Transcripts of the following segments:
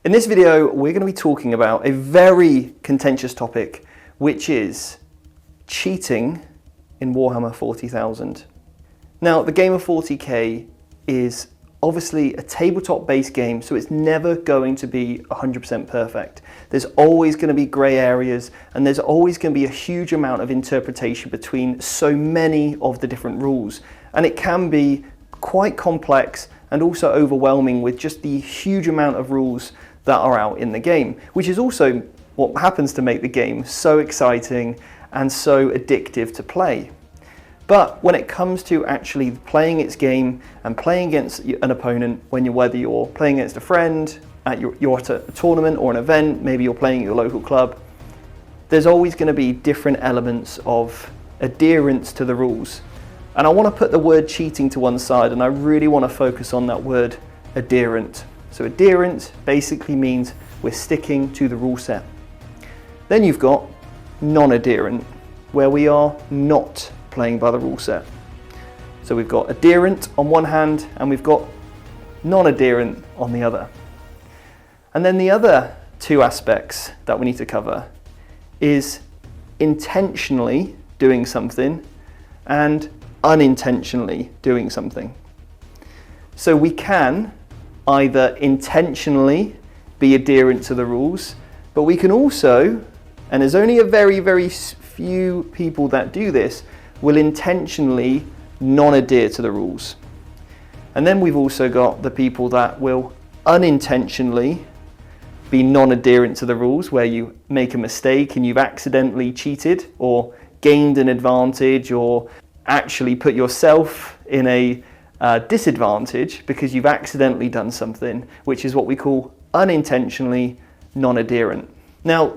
In this video, we're going to be talking about a very contentious topic, which is cheating in Warhammer 40,000. Now, the game of 40k is obviously a tabletop-based game, so it's never going to be 100% perfect. There's always going to be grey areas, and there's always going to be a huge amount of interpretation between so many of the different rules. And it can be quite complex and also overwhelming with just the huge amount of rules that are out in the game, which is also what happens to make the game so exciting and so addictive to play. But when it comes to actually playing its game and playing against an opponent, whether you're playing against a friend, you're at a tournament or an event, maybe you're playing at your local club, there's always going to be different elements of adherence to the rules. And I want to put the word cheating to one side, and I really want to focus on that word adherent. So adherent basically means we're sticking to the rule set. Then you've got non-adherent, where we are not playing by the rule set. So we've got adherent on one hand and we've got non-adherent on the other. And then the other two aspects that we need to cover is intentionally doing something and unintentionally doing something. So we can either intentionally be adherent to the rules, but we can also, and there's only a very, very few people that do this, will intentionally non-adhere to the rules. And then we've also got the people that will unintentionally be non-adherent to the rules, where you make a mistake and you've accidentally cheated or gained an advantage or actually put yourself in a disadvantage because you've accidentally done something, which is what we call unintentionally non-adherent. Now,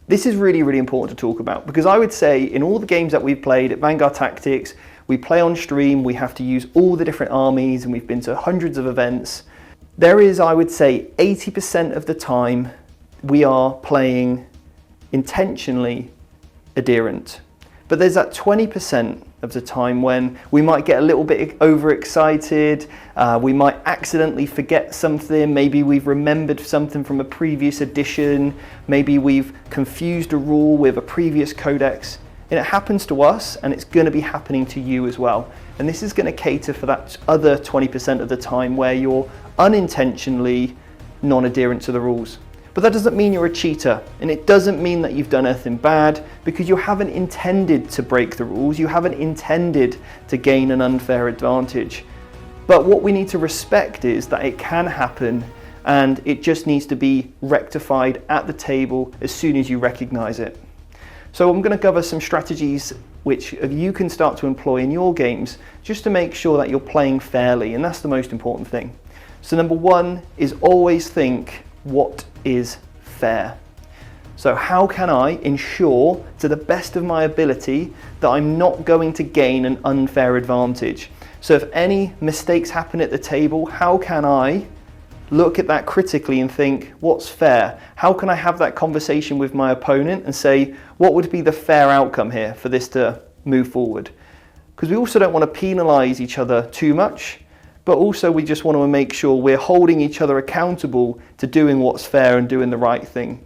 this is really, really important to talk about, because I would say in all the games that we've played at Vanguard Tactics, we play on stream, we have to use all the different armies, and we've been to hundreds of events. There is, I would say, 80% of the time we are playing intentionally adherent. But there's that 20% of the time when we might get a little bit overexcited, we might accidentally forget something, maybe we've remembered something from a previous edition, maybe we've confused a rule with a previous codex, and it happens to us and it's going to be happening to you as well. And this is going to cater for that other 20% of the time where you're unintentionally non-adherent to the rules. But that doesn't mean you're a cheater, and it doesn't mean that you've done anything bad, because you haven't intended to break the rules, you haven't intended to gain an unfair advantage. But what we need to respect is that it can happen, and it just needs to be rectified at the table as soon as you recognize it. So I'm going to cover some strategies which you can start to employ in your games just to make sure that you're playing fairly, and that's the most important thing. So number one is always think, what is fair? So how can I ensure to the best of my ability that I'm not going to gain an unfair advantage? So if any mistakes happen at the table, how can I look at that critically and think, what's fair? How can I have that conversation with my opponent and say, what would be the fair outcome here for this to move forward? Because we also don't want to penalize each other too much, but also we just want to make sure we're holding each other accountable to doing what's fair and doing the right thing.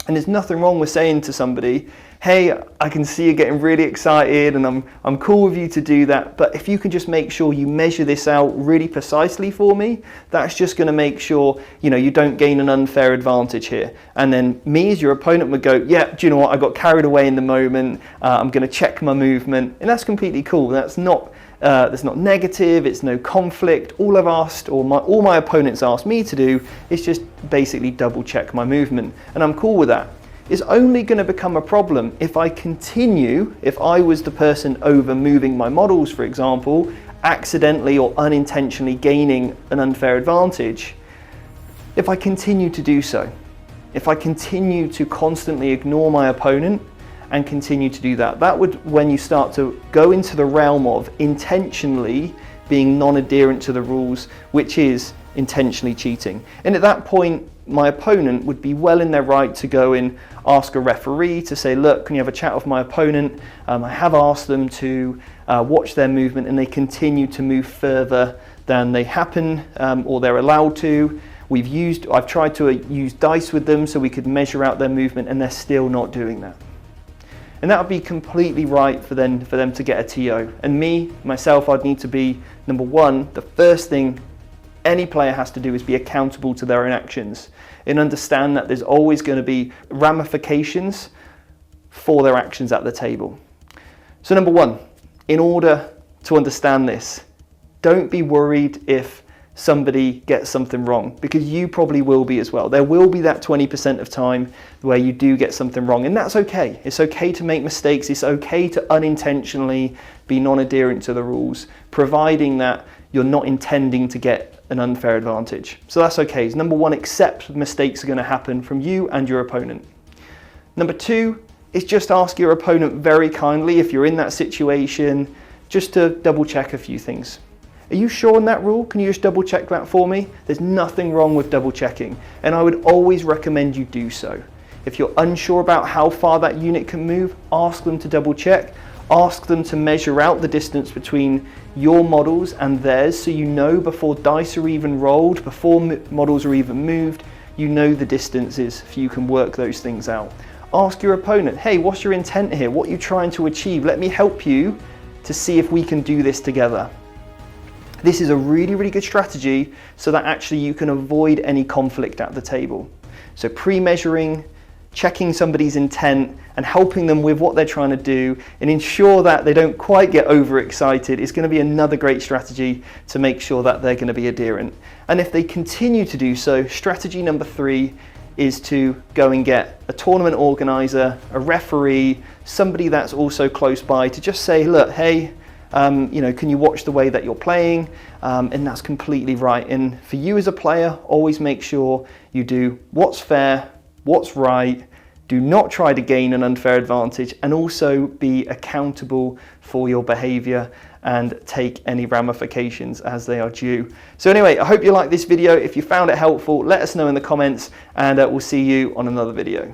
And there's nothing wrong with saying to somebody, hey, I can see you getting really excited and I'm cool with you to do that, but if you can just make sure you measure this out really precisely for me, that's just going to make sure you don't gain an unfair advantage here. And then me as your opponent would go, yeah, do you know what, I got carried away in the moment, I'm going to check my movement, and that's completely cool. That's not negative, it's no conflict. All I've asked, or all my opponents asked me to do, is just basically double check my movement, and I'm cool with that. It's only going to become a problem if I was the person over moving my models, for example, accidentally or unintentionally gaining an unfair advantage. If I continue to do so, if I continue to constantly ignore my opponent and continue to do that, that would, when you start to go into the realm of intentionally being non-adherent to the rules, which is intentionally cheating. And at that point, my opponent would be well in their right to go and ask a referee to say, look, can you have a chat with my opponent? I have asked them to watch their movement, and they continue to move further than they happen or they're allowed to. I've tried to use dice with them so we could measure out their movement, and they're still not doing that. And that would be completely right for them to get a TO. And myself, I'd need to be, number one, the first thing any player has to do is be accountable to their own actions and understand that there's always going to be ramifications for their actions at the table. So number one, in order to understand this, don't be worried if somebody gets something wrong, because you probably will be as well. There will be that 20% of time where you do get something wrong, and that's okay. It's okay to make mistakes. It's okay to unintentionally be non-adherent to the rules, providing that you're not intending to get an unfair advantage. So that's okay. Number one, accept mistakes are going to happen from you and your opponent. Number two is just ask your opponent very kindly, if you're in that situation, just to double check a few things. Are you sure on that rule? Can you just double check that for me? There's nothing wrong with double checking, and I would always recommend you do so. If you're unsure about how far that unit can move, ask them to double check. Ask them to measure out the distance between your models and theirs, so you know before dice are even rolled, before models are even moved, you know the distances, so you can work those things out. Ask your opponent, hey, what's your intent here? What are you trying to achieve? Let me help you to see if we can do this together. This is a really, really good strategy so that actually you can avoid any conflict at the table. So pre-measuring, checking somebody's intent and helping them with what they're trying to do and ensure that they don't quite get overexcited is going to be another great strategy to make sure that they're going to be adherent. And if they continue to do so, strategy number 3 is to go and get a tournament organizer, a referee, somebody that's also close by to just say, look, hey, can you watch the way that you're playing? And that's completely right. And for you as a player, always make sure you do what's fair, what's right. Do not try to gain an unfair advantage, and also be accountable for your behavior and take any ramifications as they are due. So anyway, I hope you liked this video. If you found it helpful, let us know in the comments, and we'll see you on another video.